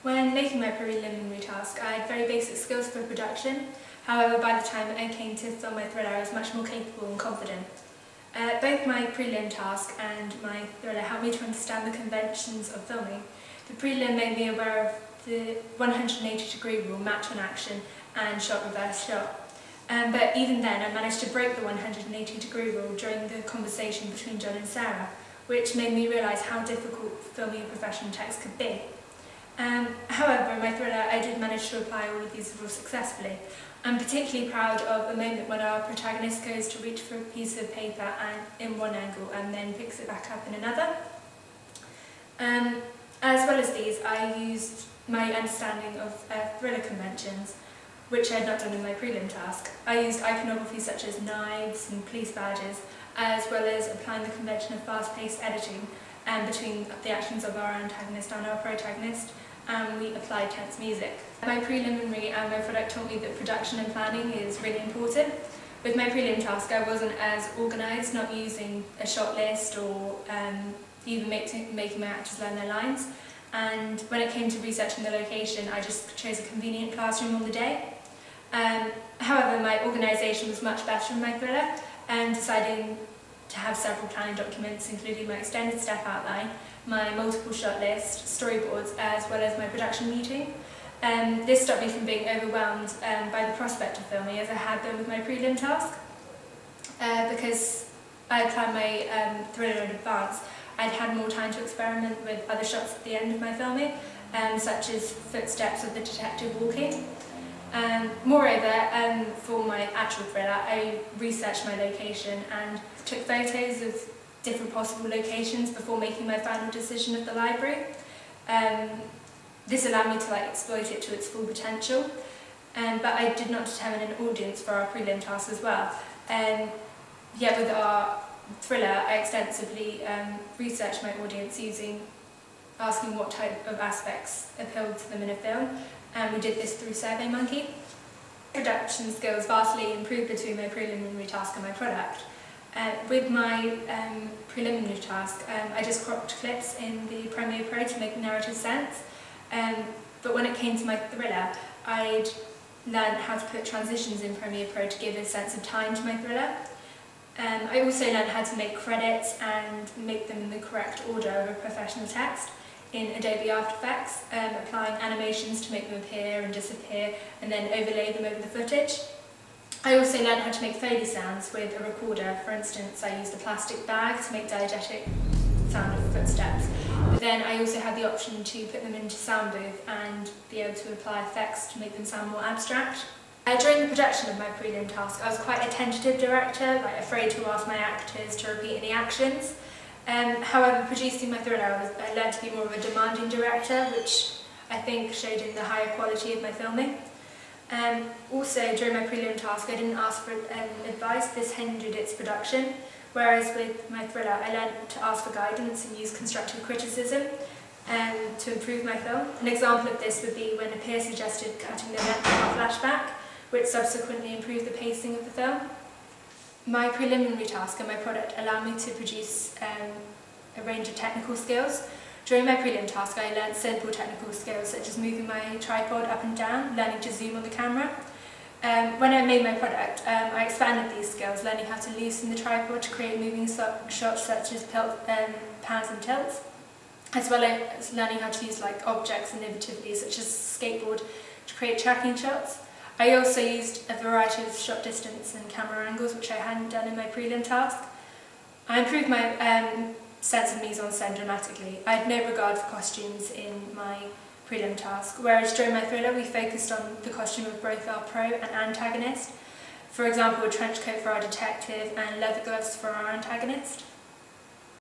When making my preliminary task, I had very basic skills for production. However, by the time I came to film my thriller, I was much more capable and confident. Both my prelim task and my thriller helped me to understand the conventions of filming. The prelim made me aware of the 180-degree rule, match on action, and shot reverse shot. But even then, I managed to break the 180-degree rule during the conversation between John and Sarah, which made me realise how difficult filming a professional text could be. However, in my thriller, I did manage to apply all of these rules successfully. I'm particularly proud of a moment when our protagonist goes to reach for a piece of paper in one angle and then picks it back up in another. As well as these, I used my understanding of thriller conventions, which I had not done in my prelim task. I used iconography such as knives and police badges, as well as applying the convention of fast-paced editing between the actions of our antagonist and our protagonist, and we applied tense music. My preliminary and my product taught me that production and planning is really important. With my prelim task, I wasn't as organised, not using a shot list or even making my actors learn their lines. And when it came to researching the location, I just chose a convenient classroom on the day. However, my organisation was much better in my thriller, and deciding to have several planning documents, including my extended step outline, my multiple shot list, storyboards, as well as my production meeting. This stopped me from being overwhelmed by the prospect of filming, as I had been with my prelim task. Because I planned my thriller in advance, I'd had more time to experiment with other shots at the end of my filming, such as footsteps of the detective walking. Moreover, for my actual thriller, I researched my location and took photos of different possible locations before making my final decision of the library. This allowed me to exploit it to its full potential, but I did not determine an audience for our prelim task as well. Yet with our thriller, I extensively researched my audience asking what type of aspects appealed to them in a film, and we did this through SurveyMonkey. Production skills vastly improved between my preliminary task and my product. With my preliminary task, I just cropped clips in the Premiere Pro to make narrative sense, but when it came to my thriller, I'd learned how to put transitions in Premiere Pro to give a sense of time to my thriller. I also learned how to make credits and make them in the correct order of a professional text in Adobe After Effects, applying animations to make them appear and disappear and then overlay them over the footage. I also learned how to make Foley sounds with a recorder. For instance, I used a plastic bag to make diegetic sound of footsteps. But then I also had the option to put them into sound booth and be able to apply effects to make them sound more abstract. During the production of my prelim task, I was quite a tentative director, afraid to ask my actors to repeat any actions. However, producing my thriller, I learned to be more of a demanding director, which I think showed in the higher quality of my filming. Also, during my prelim task, I didn't ask for advice. This hindered its production, whereas with my thriller, I learned to ask for guidance and use constructive criticism to improve my film. An example of this would be when a peer suggested cutting the length of our flashback, which subsequently improved the pacing of the film. My preliminary task and my product allowed me to produce a range of technical skills. During my prelim task, I learned simple technical skills such as moving my tripod up and down, learning to zoom on the camera. When I made my product, I expanded these skills, learning how to loosen the tripod to create moving shots such as pans and tilts, as well as learning how to use objects innovatively such as skateboard to create tracking shots. I also used a variety of shot distance and camera angles, which I hadn't done in my prelim task. I improved my sense of mise-en-scène dramatically. I had no regard for costumes in my prelim task, whereas during my thriller we focused on the costume of both our pro and antagonist. For example, a trench coat for our detective and leather gloves for our antagonist.